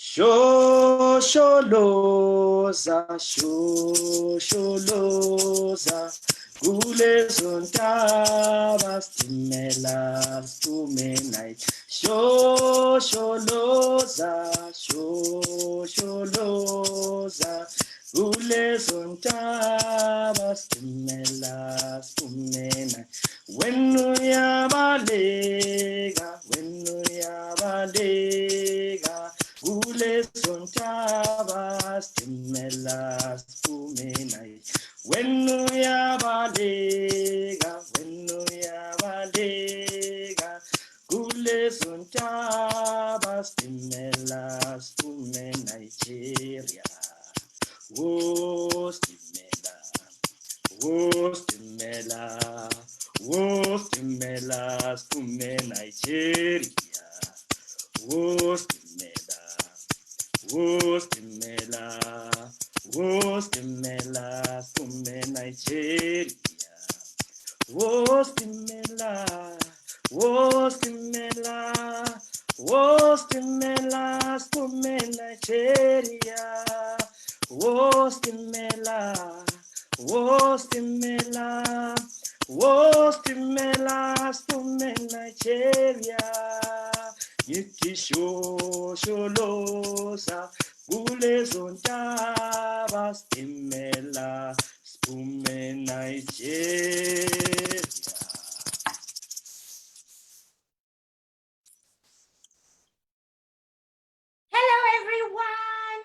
Shosholoza, shosholoza, kulezo ntaba isitimela siphume nathi. Shosholoza, shosholoza, kulezo ntaba isitimela siphume nathi. Wena uyabaleka, wena uyabaleka, kulezo ntaba isitimela siphume nathi. Wena uyabaleka, wena uyabaleka, kulezo ntaba isitimela siphume Nigeria. Oh, isitimela, oh, isitimela, oh, isitimela siphume Nigeria. Oh, isitimela, oh, isitimela, oh, isitimela siphume Nigeria. Oh, isitimela, oh, isitimela, oh, isitimela siphume Nigeria. Oh, isitimela, oh, isitimela, oh, isitimela siphume Nigeria. Ngithi shosholoza, kulezo ntaba isitimela siphume Nigeria. Hello, everyone.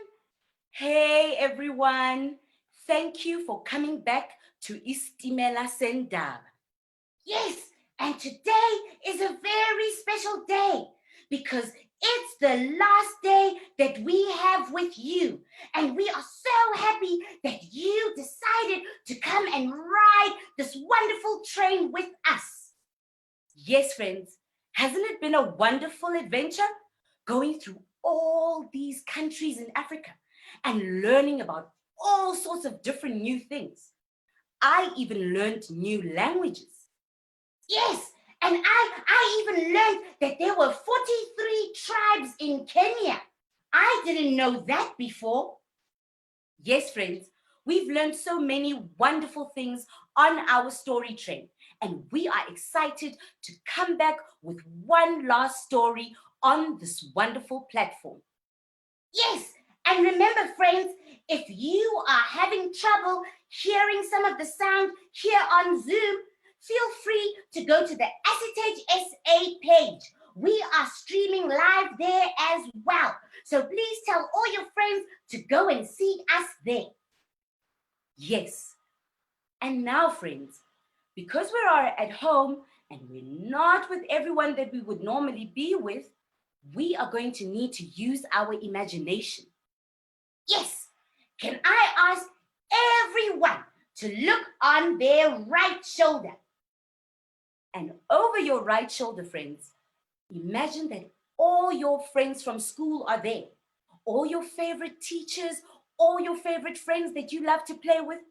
Hey, everyone. Thank you for coming back to iStimela Sendaba. Yes, and today is a very special day because it's the last day that we have with you. And we are so happy that you decided to come and ride this wonderful train with us. Yes, friends, hasn't it been a wonderful adventure going through all these countries in Africa and learning about all sorts of different new things? I even learned new languages. Yes, and I even learned that there were 43 tribes in Kenya. I didn't know that before. Yes, friends, we've learned so many wonderful things on our story train, and we are excited to come back with one last story on this wonderful platform. Yes, and remember, friends, if you are having trouble hearing some of the sound here on Zoom, feel free to go to the Acetage SA page. We are streaming live there as well. So please tell all your friends to go and see us there. Yes. And now, friends, because we are at home and we're not with everyone that we would normally be with, we are going to need to use our imagination. Yes. Can I ask everyone to look on their right shoulder? And over your right shoulder, friends, imagine that all your friends from school are there. All your favorite teachers, all your favorite friends that you love to play with,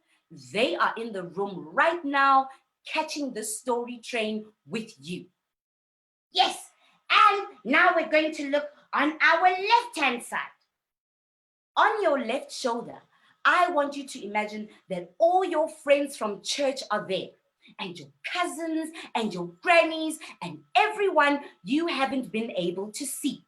they are in the room right now, catching the story train with you. Yes, and now we're going to look on our left-hand side. On your left shoulder, I want you to imagine that all your friends from church are there, and your cousins and your grannies and everyone you haven't been able to see.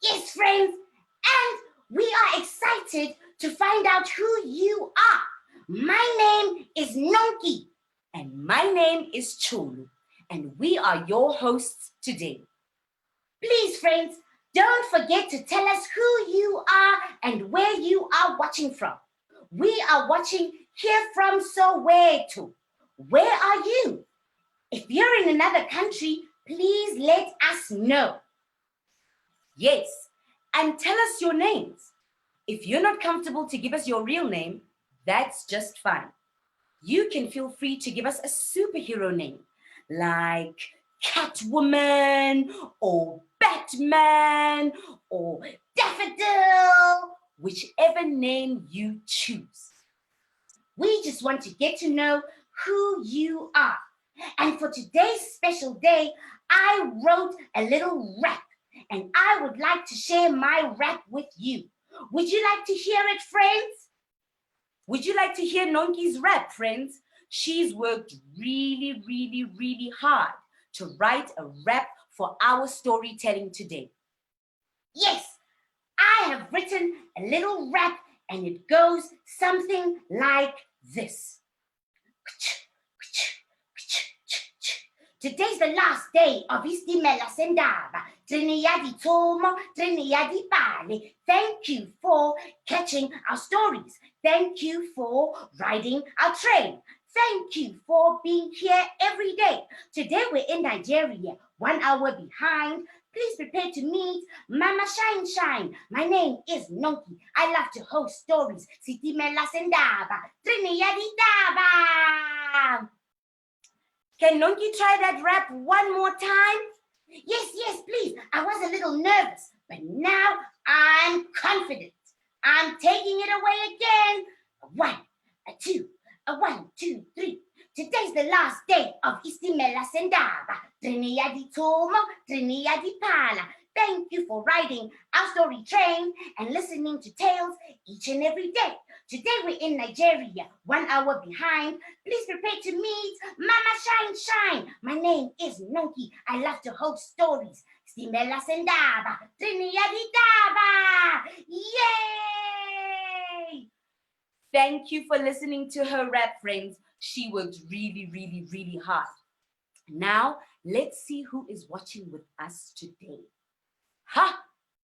Yes, friends, and we are excited to find out who you are. My name is Nonki, and my name is Chulu, and we are your hosts today. Please, friends, don't forget to tell us who you are and where you are watching from. We are watching here from Soweto. Where are you? If you're in another country, please let us know. Yes, and tell us your names. If you're not comfortable to give us your real name, that's just fine. You can feel free to give us a superhero name, like Catwoman, or Batman, or Daffodil, whichever name you choose. We just want to get to know who you are. And for today's special day, I wrote a little rap, and I would like to share my rap with you. Would you like to hear it, friends? Would you like to hear Nonki's rap, friends? She's worked really, really, really hard to write a rap for our storytelling today. Yes, I have written a little rap and it goes something like this. Today's the last day of iStimela Sendaba. Thank you for catching our stories. Thank you for riding our train. Thank you for being here every day. Today we're in Nigeria, 1 hour behind. Please prepare to meet Mama Shine-Shine. My name is Nonki. I love to host stories. Isitimela Sendaba. Can Nonki try that rap one more time? Yes, please. I was a little nervous, but now I'm confident. I'm taking it away again. 1, 2, 1, 2, 3. Today's the last day of iStimela Sendaba. Thank you for riding our story train and listening to tales each and every day. Today we're in Nigeria, 1 hour behind. Please prepare to meet Mama Shine-Shine. My name is Nonki. I love to host stories. Stimela Sendaba. Yay! Thank you for listening to her rap, friends. She worked really, really, really hard. Now, let's see who is watching with us today.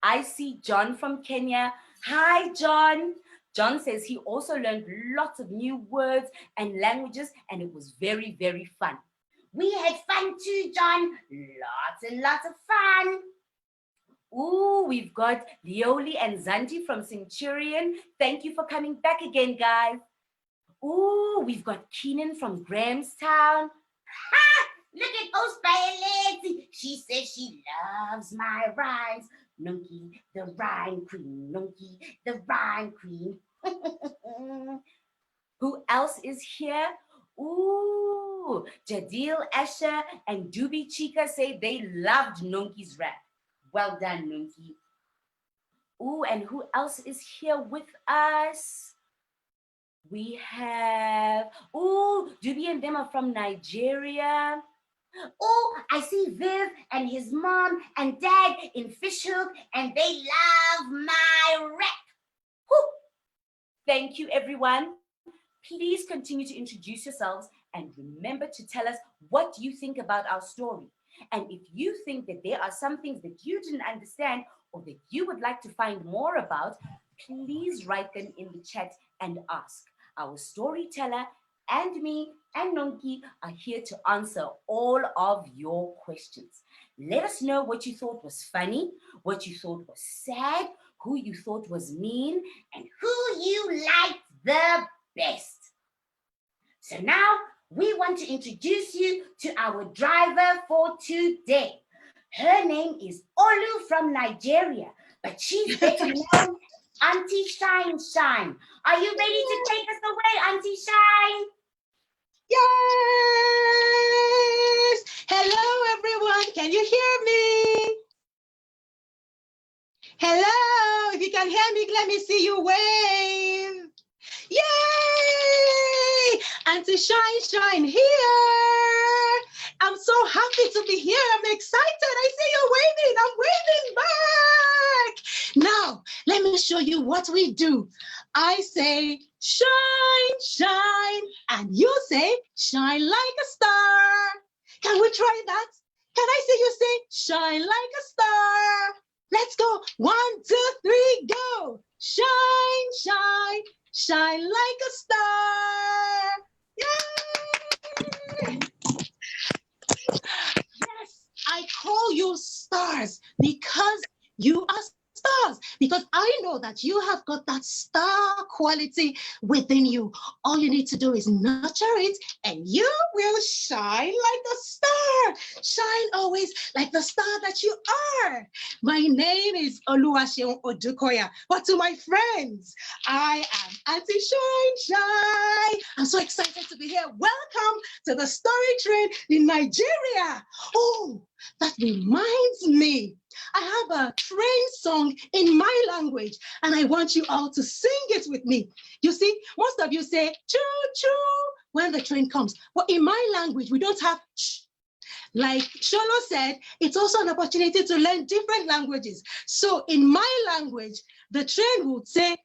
I see John from Kenya. Hi, John. John says he also learned lots of new words and languages, and it was very, very fun. We had fun too, John. Lots and lots of fun. Ooh, we've got Leoli and Zanti from Centurion. Thank you for coming back again, guys. Ooh, we've got Keenan from Grahamstown. Look at those Baeletsi. She says she loves my rhymes. Nonki, the rhyme queen. Nonki, the rhyme queen. Who else is here? Ooh, Jadil, Asher, and Doobie Chica say they loved Nonki's rap. Well done, Nonki. Ooh, and who else is here with us? We have, Doobie and them are from Nigeria. Oh, I see Viv and his mom and dad in Fishhook, and they love my rap. Whew. Thank you, everyone. Please continue to introduce yourselves and remember to tell us what you think about our story. And if you think that there are some things that you didn't understand or that you would like to find more about, please write them in the chat and ask. Our storyteller and me and Nonki are here to answer all of your questions. Let us know what you thought was funny, what you thought was sad, who you thought was mean, and who you liked the best. So now we want to introduce you to our driver for today. Her name is Olu from Nigeria, but she's better known Aunty Shine-Shine. Are you ready to take us away, Aunty Shine? Yes! Hello, everyone. Can you hear me? Hello. If you can hear me, let me see you wave. Yay! Aunty Shine-Shine here. I'm so happy to be here. I'm excited. I see you waving. I'm waving back. Now, let me show you what we do. I say, shine, shine, and you say, shine like a star. Can we try that? Can I see you say, shine like a star? Let's go. 1, 2, 3, go. Shine, shine, shine like a star. Yay! Yes, I call you stars because you are stars, because I know that you have got that star quality within you. All you need to do is nurture it and you will shine like a star. Shine always like the star that you are. My name is Oluwaseun Odukoya, but to my friends, I am Aunty Shine-Shine. I'm so excited to be here. Welcome to the story train in Nigeria. Oh, that reminds me, I have a train song in my language, and I want you all to sing it with me. You see, most of you say choo-choo when the train comes. But in my language, we don't have ch. Like Sholo said, it's also an opportunity to learn different languages. So in my language, the train would say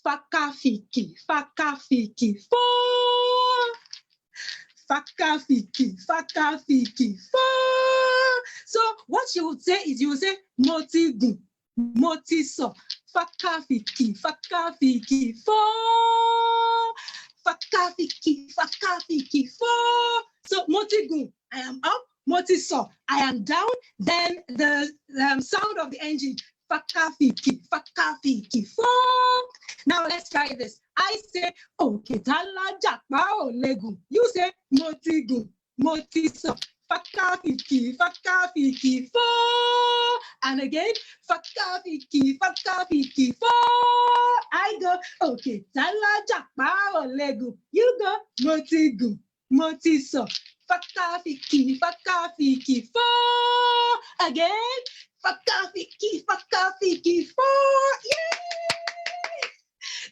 fakafiki, fakafiki, fo. Fakafiki, fakafiki, fo. So what you would say is you would say motigu, motiso, fakafiki, fakafiki, fo. Fakafiki, fakafiki, fo. So motigu, I am up. Motiso, I am down. Then the sound of the engine, fakafiki, fakafiki, fo. Now let's try this. I say, okay, tala jakpa legu. You say, motigu, motiso, fakafiki, fakafiki, fo. And again, fakafiki, fakafiki, fo. I go, okay, tala jakpa legu. You go, motigu, motiso, fakafiki, fakafiki, fo. Again, fakafiki, fakafiki, fo. Yay!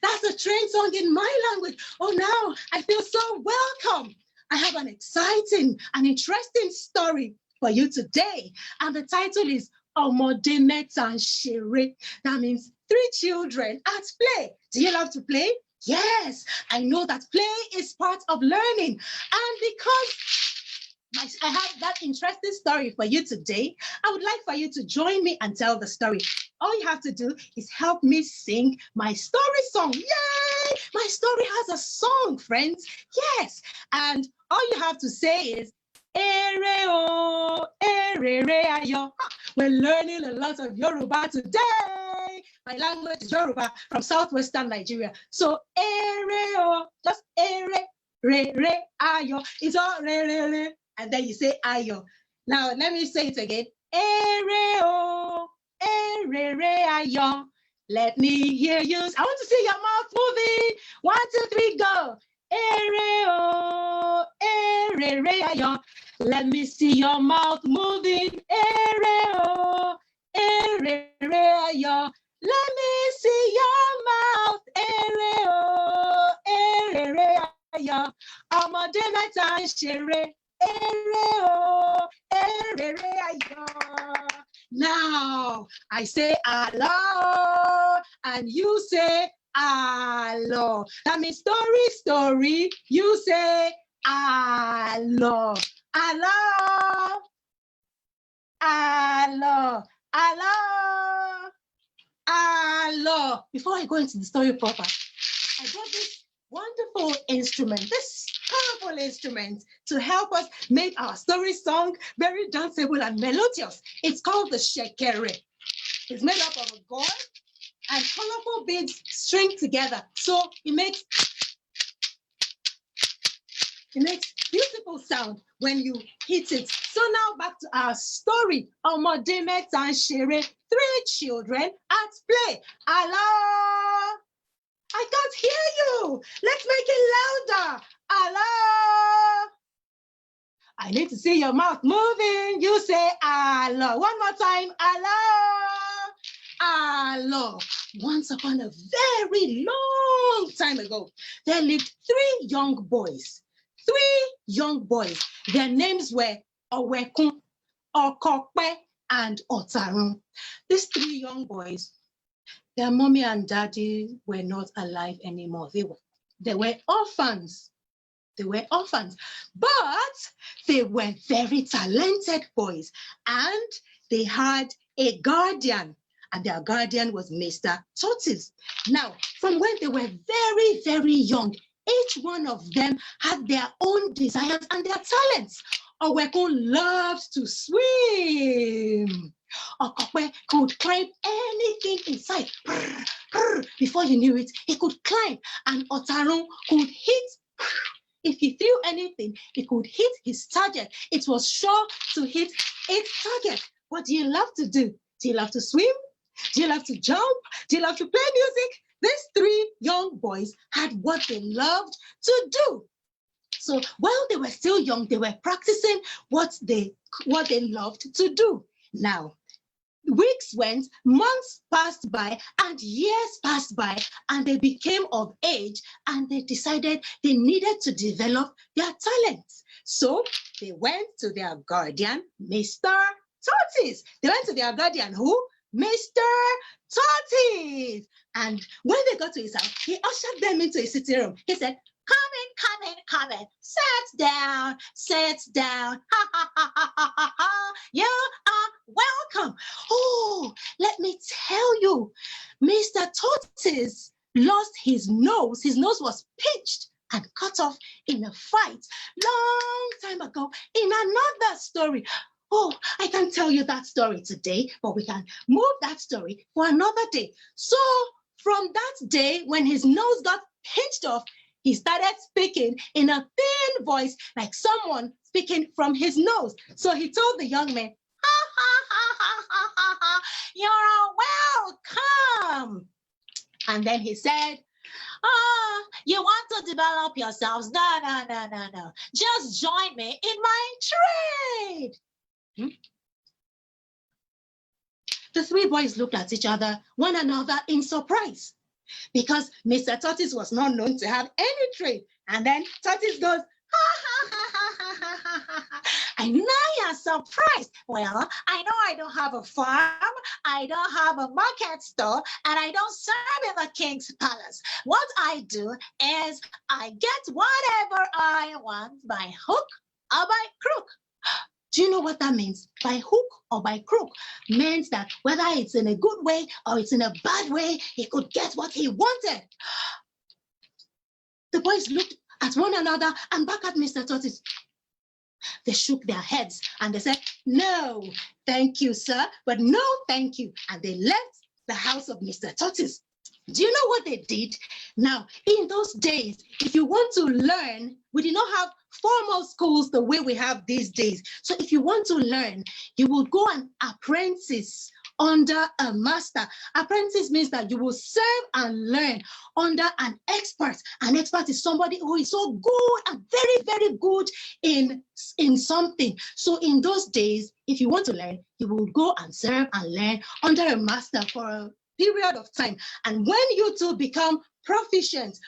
That's a train song in my language. Oh, now I feel so welcome. I have an exciting and interesting story for you today. And the title is Omode Nsere. That means 3 children at play. Do you love to play? Yes, I know that play is part of learning. And because I have that interesting story for you today, I would like for you to join me and tell the story. All you have to do is help me sing my story song. Yay! My story has a song, friends. Yes. And all you have to say is, Ere o, ere re ayo. We're learning a lot of Yoruba today. My language is Yoruba from southwestern Nigeria. So, ere o, just ere, re, re, ayo. It's all re, re, re. And then you say ayo. Now, let me say it again. Ere o, ere, re, ayo. Let me hear you. I want to see your mouth moving. 1, 2, 3, go. Ere o, ere, re, ayo. Let me see your mouth moving. Ere o, ere, re, ayo. Let me see your mouth. Ere o, ere, re, ayo. Omode Nsere. Now I say hello and you say hello. That means story, story. You say hello. Hello. Hello. Hello. Hello. Before I go into the story proper, I brought this wonderful instrument, this powerful instrument to help us make our story song very danceable and melodious. It's called the shekere. It's made up of a gourd and colorful beads string together. So it makes beautiful sound when you hit it. So now back to our story. Omode Nsere, 3 children at play. Hello. I can't hear you. Let's make it louder. Hello. I need to see your mouth moving. You say hello. One more time. Hello. Hello. Once upon a very long time ago, there lived 3 young boys. 3 young boys. Their names were Owekun, Okope, and Otarun. These 3 young boys, their mommy and daddy were not alive anymore. They were orphans. They were orphans, but they were very talented boys, and they had a guardian, and their guardian was Mr. Tortoise. Now, from when they were very, very young, each one of them had their own desires and their talents. Owekun loved to swim. Okope could climb anything in sight. Before you knew it, he could climb. And Otarun could hit. If he threw anything, it could hit his target. It was sure to hit its target. What do you love to do? Do you love to swim? Do you love to jump? Do you love to play music? These 3 young boys had what they loved to do. So while they were still young, they were practicing what they loved to do. Now, weeks went, months passed by, and years passed by, and they became of age, and they decided they needed to develop their talents. So they went to their guardian, Mr. Tortoise. They went to their guardian, who? Mr. Tortoise. And when they got to his house, he ushered them into a sitting room. He said, come in, sit down, ha, ha, ha, ha, ha, ha, ha. You are welcome. Oh, let me tell you, Mr. Tortoise lost his nose. His nose was pinched and cut off in a fight long time ago in another story. Oh, I can tell you that story today, but we can move that story for another day. So from that day, when his nose got pinched off, he started speaking in a thin voice, like someone speaking from his nose. So he told the young man, ha, ha, ha, ha, ha, ha, ha, you're welcome. And then he said, you want to develop yourselves? No. Just join me in my trade. The three boys looked at each other, one another in surprise, because Mr. Tortoise was not known to have any trade. And then Tortoise goes, I know you're surprised. Well, I know I don't have a farm, I don't have a market store, and I don't serve in the king's palace. What I do is I get whatever I want by hook or by crook. Do you know what that means? By hook or by crook means that whether it's in a good way or it's in a bad way, he could get what he wanted. The boys looked at one another and back at Mr. Tortoise. They shook their heads and they said, no, thank you, sir, but no, thank you. And they left the house of Mr. Tortoise. Do you know what they did? Now, in those days, if you want to learn, we did not have formal schools the way we have these days. So if you want to learn, you will go and apprentice under a master. Apprentice means that you will serve and learn under an expert. An expert is somebody who is so good and very, very good in something. So in those days, if you want to learn, you will go and serve and learn under a master for a period of time. And when you two become proficient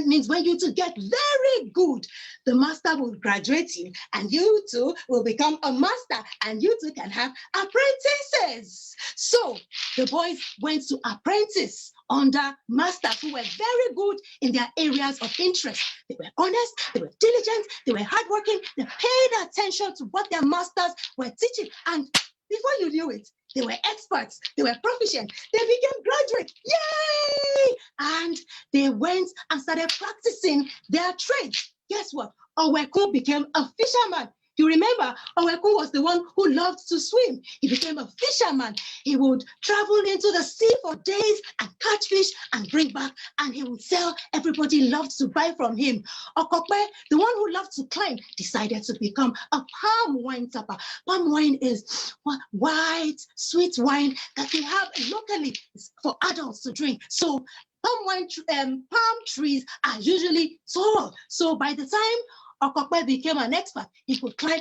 means when you two get very good, the master will graduate you and you two will become a master and you two can have apprentices. So the boys went to apprentice under masters who were very good in their areas of interest. They were honest, they were diligent, they were hardworking, they paid attention to what their masters were teaching, and before you knew it, they were experts, they were proficient, they became graduates, yay! And they went and started practicing their trades. Guess what? Oweku became a fisherman. You remember, Oweku was the one who loved to swim. He became a fisherman. He would travel into the sea for days and catch fish and bring back, and he would sell. Everybody loved to buy from him. Okokwe, the one who loved to climb, decided to become a palm wine tapper. Palm wine is white, sweet wine that they have locally for adults to drink. So palm trees are usually tall. So by the time Okokwe became an expert, he could climb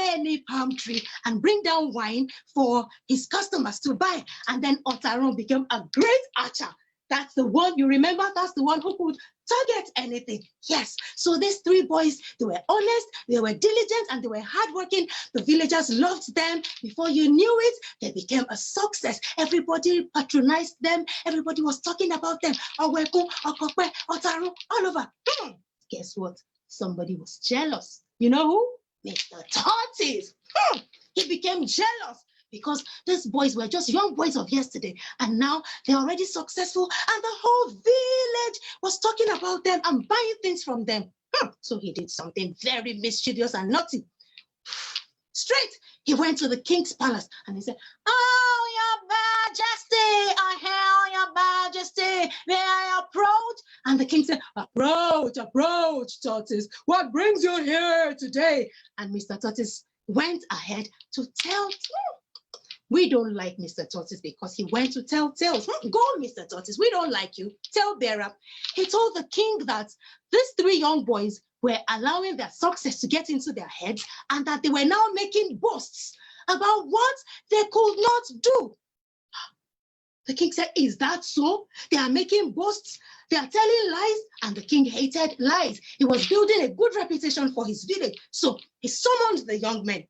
any palm tree and bring down wine for his customers to buy. And then Otaron became a great archer. That's the one, you remember, that's the one who could target anything. Yes, so these three boys, they were honest, they were diligent, and they were hardworking. The villagers loved them. Before you knew it, they became a success. Everybody patronized them. Everybody was talking about them. Oweku, Okokwe, Otaron, all over. Guess what? Somebody was jealous. You know who? Mr. Tortoise. He became jealous because these boys were just young boys of yesterday, and now they're already successful, and the whole village was talking about them and buying things from them. So he did something very mischievous and naughty. Straight, he went to the king's palace and he said, "Oh, your majesty, I hail your majesty. May I approach?" And the king said, approach, Tortoise. What brings you here today?" And Mr. Tortoise went ahead to tell. We don't like Mr. Tortoise because he went to tell tales. Go, Mr. Tortoise, we don't like you. Tell bearer. He told the king that these three young boys were allowing their success to get into their heads, and that they were now making boasts about what they could not do. The king said, is that so? They are making boasts. They are telling lies. And the king hated lies. He was building a good reputation for his village. So he summoned the young men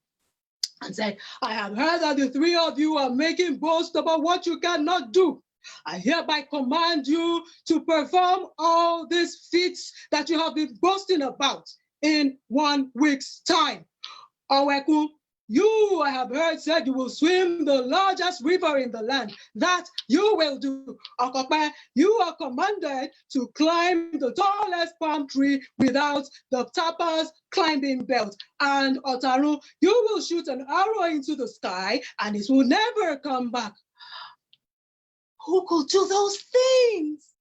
and said, I have heard that the three of you are making boasts about what you cannot do. I hereby command you to perform all these feats that you have been boasting about in 1 week's time. Oweku, you, I have heard, said you will swim the largest river in the land. That you will do. Okope, you are commanded to climb the tallest palm tree without the tapper's climbing belt. And Otaru, you will shoot an arrow into the sky and it will never come back. Who could do those things?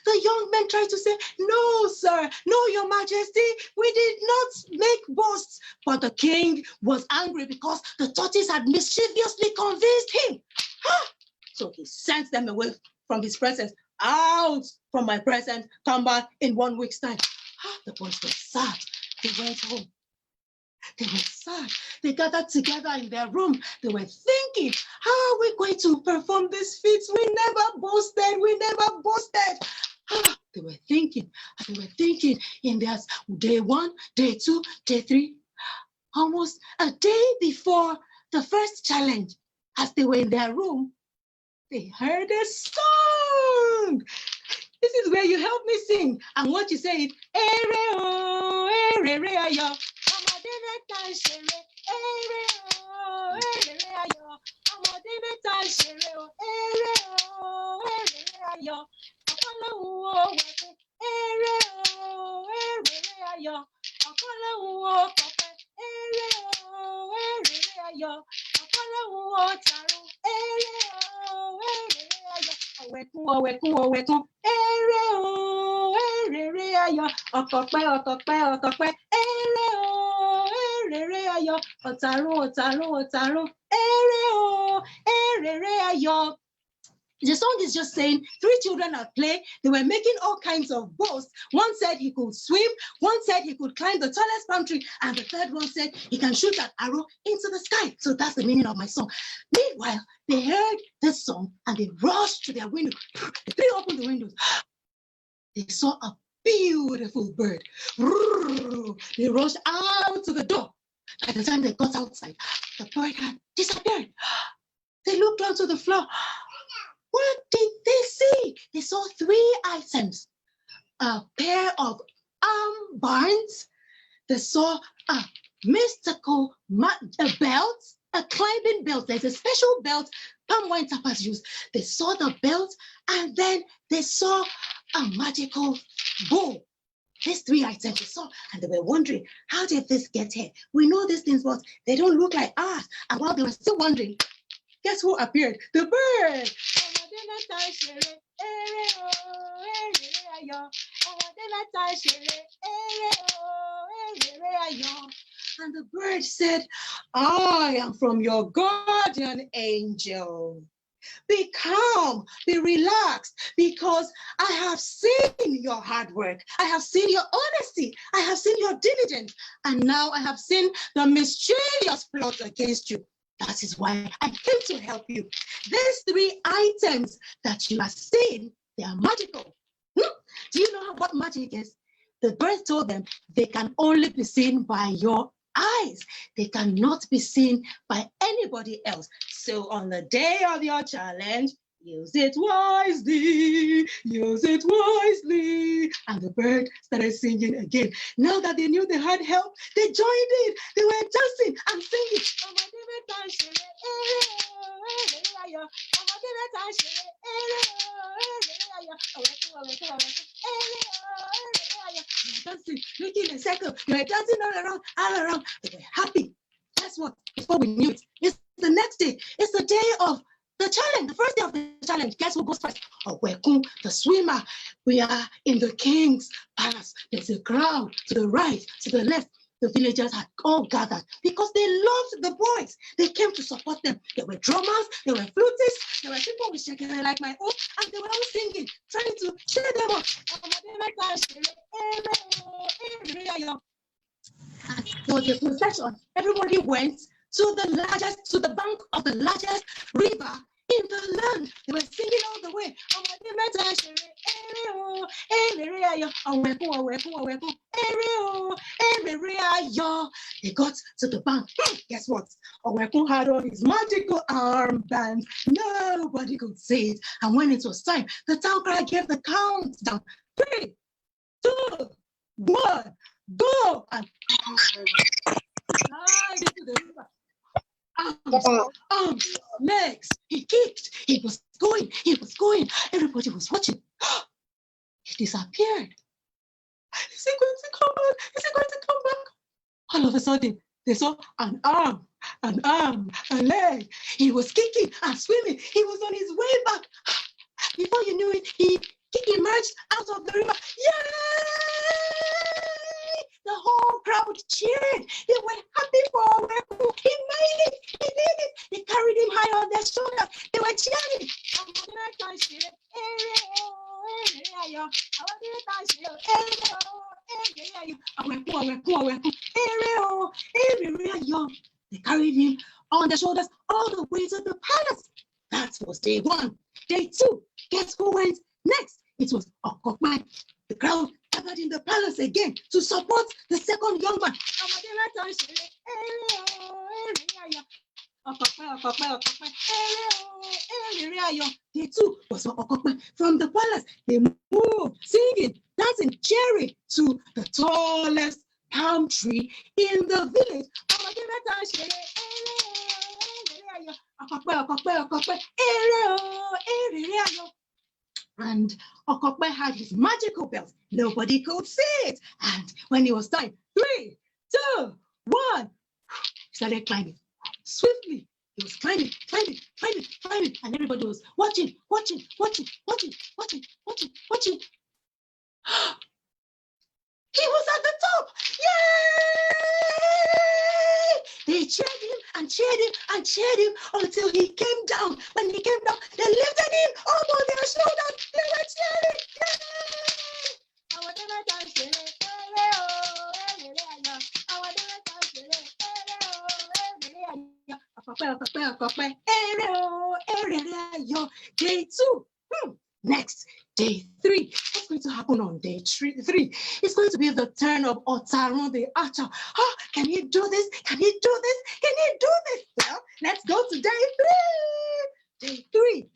The young men tried to say, no, sir, no, your majesty, we did not make boasts. But the king was angry because the tortoise had mischievously convinced him. So he sent them away from his presence. Out from my presence, come back in 1 week's time. The boys were sad. They went home. They were sad. They gathered together in their room. They were thinking, how are we going to perform these feats? We never boasted. We never boasted. They were thinking. They were thinking in their day 1, day 2, day 3. Almost a day before the first challenge, as they were in their room, they heard a song. This is where you help me sing. And what you say is, ere o, ere ayo. The song is just saying 3 children at play. They were making all kinds of boasts. One said he could swim, one said he could climb the tallest palm tree, and the third one said he can shoot an arrow into the sky. So that's the meaning of my song. Meanwhile, they heard this song and they rushed to their window. They opened the windows. They saw a beautiful bird. They rushed out to the door. By the time they got outside, the bird had disappeared. They looked down to the floor. What did they see? They saw 3 items. A pair of armbands. They saw a mystical belt, a climbing belt. There's a special belt palm wine tappers use. They saw the belt and then they saw a magical bow. These 3 items they saw, and they were wondering, how did this get here? We know these things, but they don't look like us. And while they were still wondering, guess who appeared? The bird. And the bird said, I am from your guardian angel. Be calm, be relaxed, because I have seen your hard work. I have seen your honesty. I have seen your diligence. And now I have seen the mischievous plot against you. That is why I came to help you. These 3 items that you are seeing, they are magical. Do you know what magic is? The bird told them they can only be seen by your eyes. They cannot be seen by anybody else. So on the day of your challenge, use it wisely, use it wisely. And the bird started singing again. Now that they knew they had help, they joined in. They were dancing and singing. They were dancing, making a circle. They were dancing all around. They were happy. Guess what? Before we knew it, it's the next day. It's the day of the challenge, the first day of the challenge. Guess who goes first? Owekun, the swimmer. We are in the king's palace. There's a crowd to the right, to the left. The villagers had all gathered because they loved the boys. They came to support them. There were drummers, there were flutists, there were people with shekere like my own, and they were all singing, trying to cheer them up. And there was a procession. Everybody went to the bank of the largest river in the land. They were singing They got to the bank. Guess what? Owekun had on his magical armband. Nobody could see it. And when it was time, the town crier gave the countdown. 3, 2, 1, go! And slide into the river. Arms, legs, he kicked, he was going. Everybody was watching. He disappeared. Is he going to come back? All of a sudden, they saw an arm, a leg. He was kicking and swimming. He was on his way back. Before you knew it, he emerged out of the river. Yay! The whole crowd cheered. They were happy for Oweku. He made it. He did it. They carried him high on their shoulders. They were cheering. They carried him on their shoulders all the way to the palace. That was day 1. Day 2, guess who went next? It was Okokwe. The crowd gathered in the palace again to support the second young man. Day 2 was for Okokwe. From the palace, they moved, singing, dancing, cheering to the tallest palm tree in the village. And Okokwe had his magical belt. Nobody could see it. And when it was time, 3, 2, 1, he started climbing. Swiftly, he was climbing. And everybody was watching. He was at the top. Yay! They cheered him until he came down. When he came down, they lifted him up on their shoulders. They were cheering. Day 2. Next, day 3. What's going to happen on day 3? It's going to be the turn of Otarun the archer. Can he do this? Well, let's go to day 3. Day 3.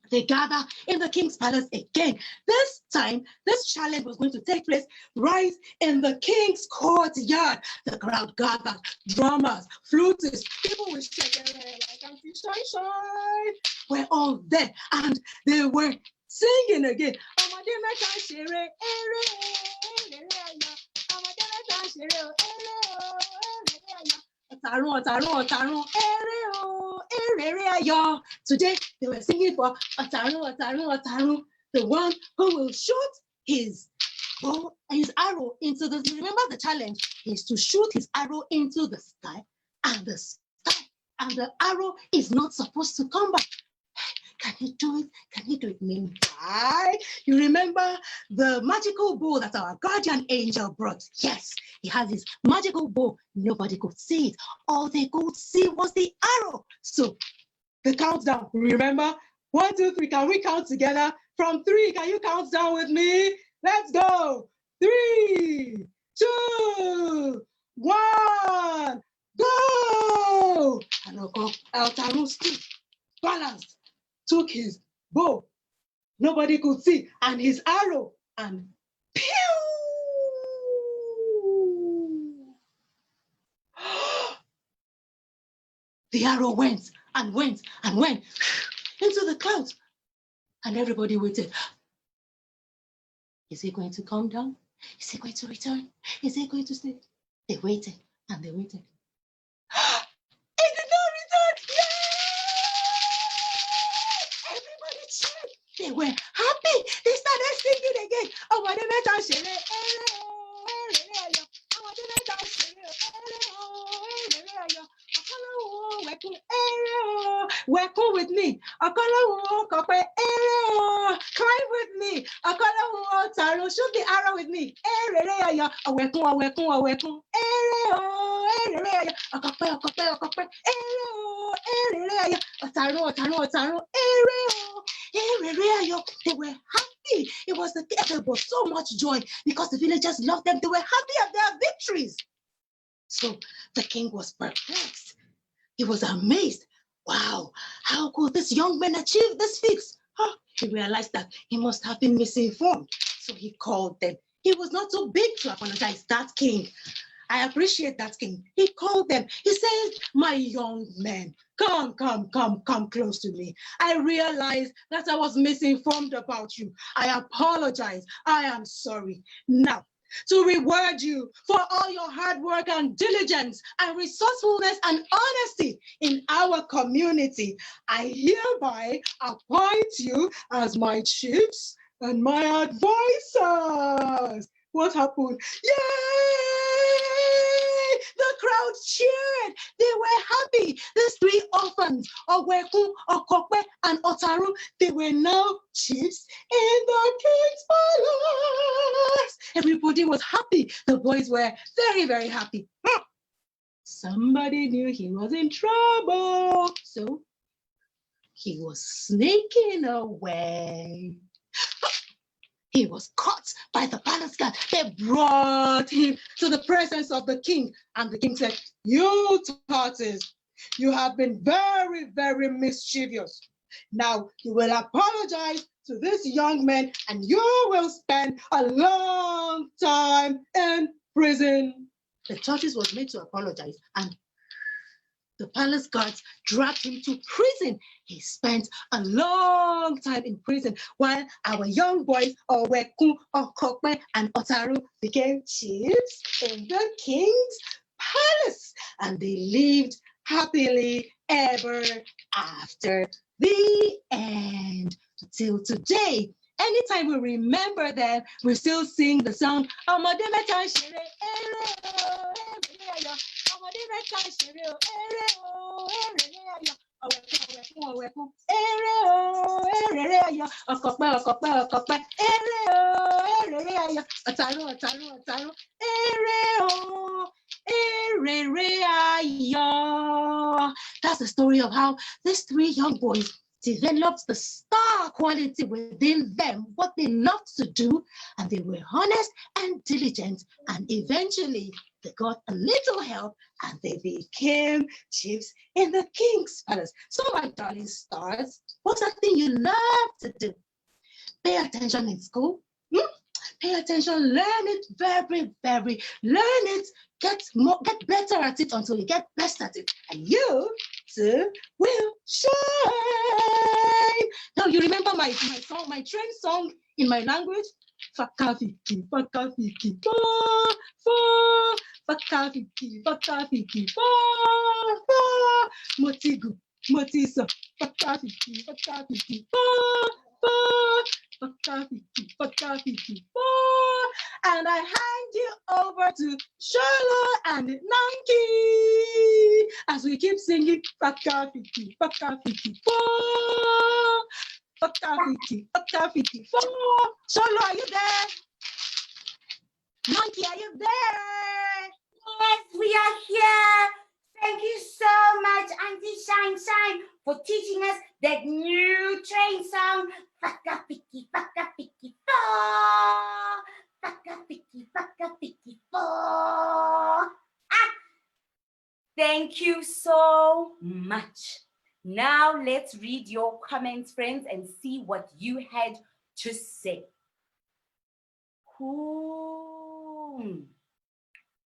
They gather in the king's palace again. This time, this challenge was going to take place right in the king's courtyard. The crowd gathered, drummers, flutists, people with shekere like Aunty Shine-Shine were all there, and they were singing again. Today they were singing for Otarun, the one who will shoot his bow and his arrow into the. Remember the challenge is to shoot his arrow into the sky, and the arrow is not supposed to come back. Can he do it? Meanwhile, you remember the magical bow that our guardian angel brought? Yes, he has his magical bow. Nobody could see it. All they could see was the arrow. So the countdown, remember? 1, 2, 3. Can we count together? From 3, can you count down with me? Let's go. 3, 2, 1, go! And Otarun stood, balanced, took his bow, nobody could see, and his arrow, and pew! The arrow went into the clouds, and everybody waited. Is he going to come down? Is he going to return? Is he going to stay? They waited and they waited. He did not return! Yay! Everybody cheered. They were happy. They started singing again. Welcome with me. Climb with me. Shoot the arrow with me. They were happy. happy. There was so much joy because the villagers loved them. They were happy at their victories. So the king was perplexed. He was amazed. Wow, how could this young man achieve this feat? He realized that he must have been misinformed. So he called them. He was not too big to apologize, that king. I appreciate that king. He called them. He said, my young men, come close to me. I realized that I was misinformed about you. I apologize. I am sorry. Now, to reward you for all your hard work and diligence and resourcefulness and honesty in our community, I hereby appoint you as my chiefs and my advisors. What happened? Yay! The crowd cheered. They were happy. These three orphans, Oweku, Okokwe, and Otaru, they were now chiefs in the king's palace. Everybody was happy. The boys were very, very happy. Somebody knew he was in trouble. So he was sneaking away. He was caught by the palace guard. They brought him to the presence of the king. And the king said, you tortoise, you have been very, very mischievous. Now you will apologize to this young man and you will spend a long time in prison. The tortoise was made to apologize and the palace guards dragged him to prison. He spent a long time in prison while our young boys, Oweku, Okokwe, and Otaru, became chiefs in the king's palace. And they lived happily ever after. The end. Till today, anytime we remember them, we still sing the song, Omode meta nsere, that's the story of how these three young boys developed the star quality within them, what they loved to do, and they were honest and diligent, and eventually they got a little help and they became chiefs in the king's palace. So my darling stars, what's that thing you love to do? Pay attention in school. Pay attention, learn it very, very, learn it, get better at it until you get best at it. And you too will shine. Now you remember my song, my train song in my language? Fakafiki, fakafiki, fa, fa, fakafiki, fakafiki, fa, fa, motigu, motisa, fakafiki, fakafiki, fa, fa, fakafiki, fakafiki, fa. And I hand you over to Shola and Nanki as we keep singing fakafiki, fakafiki, fa. Fakafiki, fakafiki, fa. Shola, are you there? Nanki, are you there? Yes, we are here. Thank you so much, Aunty Shine-Shine, for teaching us that new train song, Fakafiki, fakafiki, fa. Fakafiki, fakafiki, fa. Thank you so much. Now let's read your comments, friends, and see what you had to say.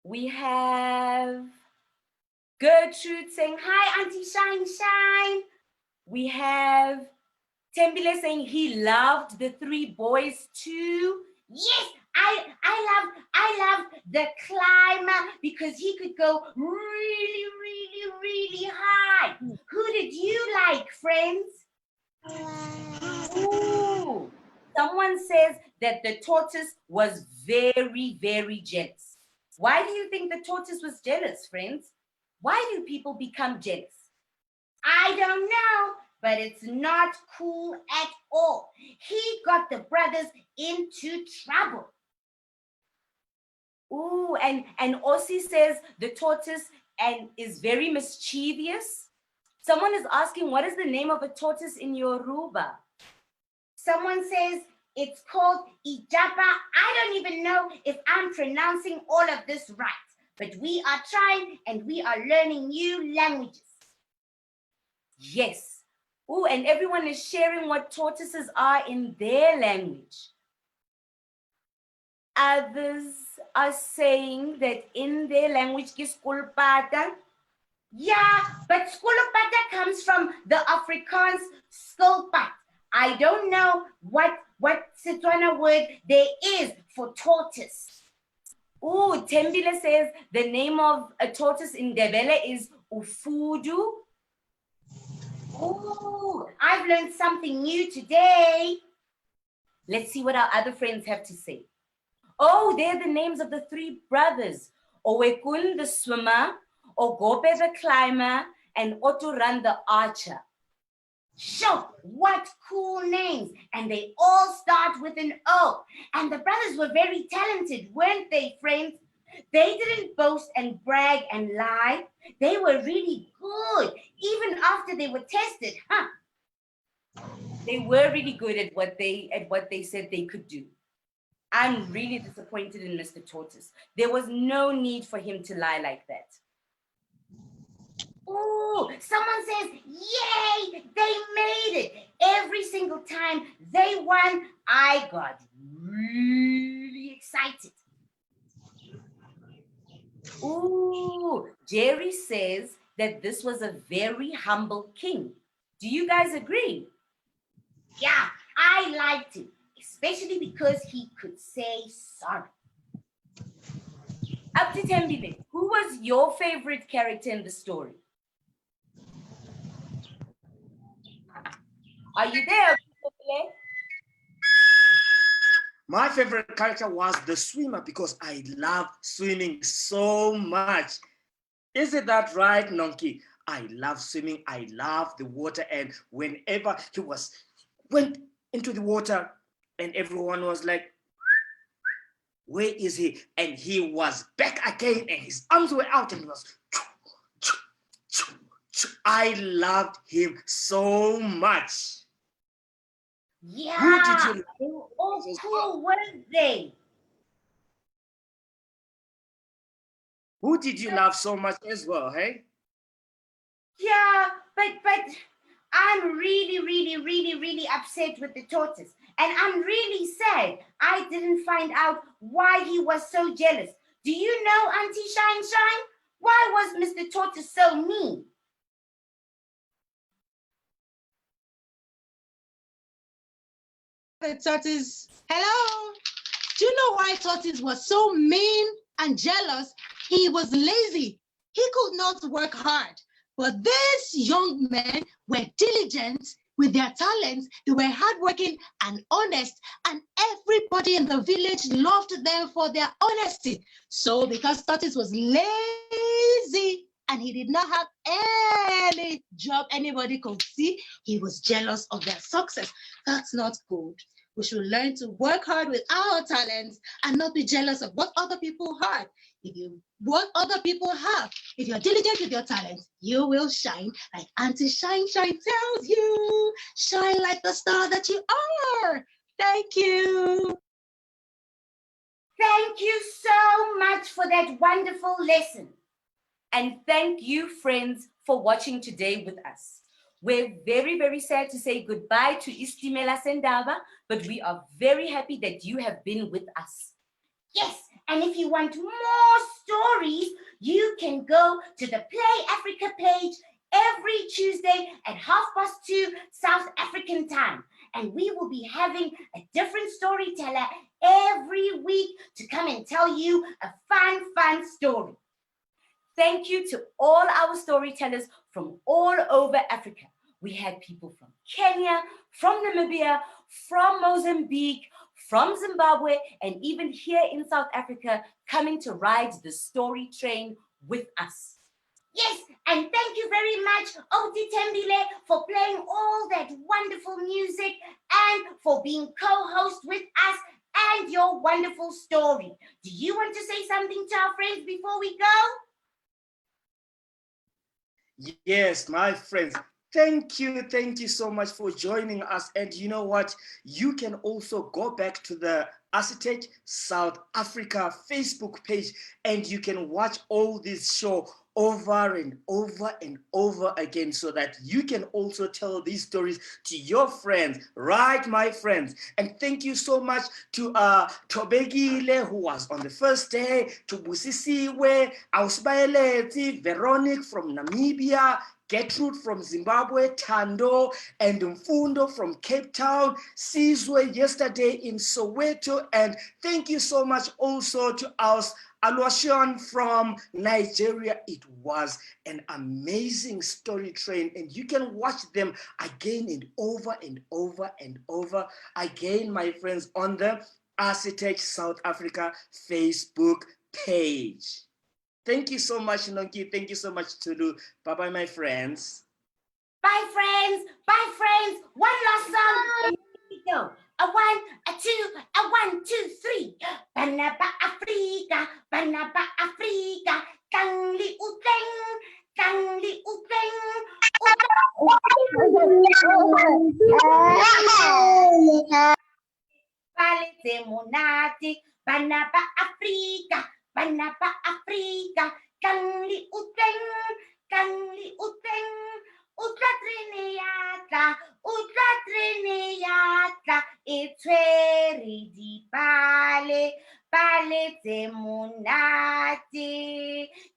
We have Gertrude saying, hi, Aunty Shine-Shine. We have Tembile saying he loved the three boys too. Yes, I loved the climber because he could go really, really, really high. Who did you like, friends? Ooh. Someone says that the tortoise was very, very jealous. Why do you think the tortoise was jealous, friends? Why do people become jealous? I don't know, but it's not cool at all. He got the brothers into trouble. Ooh, and Ossie says the tortoise is very mischievous. Someone is asking, what is the name of a tortoise in Yoruba? Someone says It's called Ijapa. I don't even know if I'm pronouncing all of this right, but we are trying and we are learning new languages. Yes. Oh, and everyone is sharing what tortoises are in their language. Others are saying that in their language, Kiskulpata. Yeah, but Skulpata comes from the Afrikaans skulpat. I don't know what Setswana word there is for tortoise. Ooh, Tembile says the name of a tortoise in Ndebele is Ufudu. Ooh, I've learned something new today. Let's see what our other friends have to say. Oh, they're the names of the three brothers. Owekun the swimmer, Ogope the climber, and Oturan the archer. Sure, what cool names. And they all start with an O. And the brothers were very talented, weren't they, friends? They didn't boast and brag and lie. They were really good, even after they were tested, huh? They were really good at what they said they could do. I'm really disappointed in Mr. Tortoise. There was no need for him to lie like that. Ooh, someone says, yay, they made it. Every single time they won, I got really excited. Ooh, Jerry says that this was a very humble king. Do you guys agree? Yeah, I liked him, especially because he could say sorry. Up to Tembile, who was your favorite character in the story? Are you there, Tembile? My favorite character was the swimmer because I love swimming so much. Isn't that right, Nonki? I love swimming. I love the water. And whenever he went into the water and everyone was like, where is he? And he was back again and his arms were out and he was, I loved him so much. Yeah, Who did you they were all cool, weren't they? Who did you love so much as well, hey? Yeah, but I'm really upset with the tortoise. And I'm really sad I didn't find out why he was so jealous. Do you know, Aunty Shine-Shine? Why was Mr. Tortoise so mean? The tortoise, hello. Do you know why tortoise was so mean and jealous? He was lazy. He could not work hard. But these young men were diligent with their talents. They were hardworking and honest, and everybody in the village loved them for their honesty. So because tortoise was lazy and he did not have any job anybody could see, he was jealous of their success. That's not good. We should learn to work hard with our talents and not be jealous of what other people have. What other people have, if you're diligent with your talents, you will shine like Aunty Shine-Shine tells you. Shine like the star that you are. Thank you. Thank you so much for that wonderful lesson. And thank you, friends, for watching today with us. We're very sad to say goodbye to iStimela Sendaba, but we are very happy that you have been with us. Yes, and if you want more stories, you can go to the Play Africa page every Tuesday at 2:30 South African time. And we will be having a different storyteller every week to come and tell you a fun story. Thank you to all our storytellers from all over Africa. We had people from Kenya, from Namibia, from Mozambique, from Zimbabwe, and even here in South Africa coming to ride the story train with us. Yes, and thank you very much, Oti Tembile, for playing all that wonderful music and for being co-host with us and your wonderful story. Do you want to say something to our friends before we go? Yes, my friends, Thank you so much for joining us. And you know what? You can also go back to the Asitech South Africa Facebook page and you can watch all this show over and over and over again so that you can also tell these stories to your friends, right, my friends? And thank you so much to Thobekile, who was on the first day, to Busisiwe, Baeletsi, Veronique from Namibia, Getrude from Zimbabwe, Thando and Mfundo from Cape Town, Sizwe yesterday in Soweto, and thank you so much also to us, Oluwaseun from Nigeria. It was an amazing story train, and you can watch them again and over and over and over again, my friends, on the Asitech South Africa Facebook page. Thank you so much, Nonki. Thank you so much, Tulu. Bye-bye, my friends. Bye, friends. Bye, friends. One last song. Here we go. A 1, a 2, a 1, 2, 3. Banaba Afrika, Banaba Afrika. Tangli uteng, Tangli uteng. Baeletsi monate, Banaba Afrika, Banaba Afrika. Tangli uteng, Tangli uteng. Utla trineyata, itweri di bale, baeletsi monate.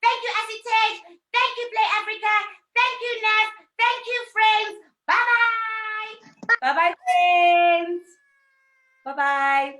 Thank you, Asitech. Thank you, Play Africa. Thank you, Nat. Thank you, friends. Bye-bye. Bye-bye, friends. Bye-bye.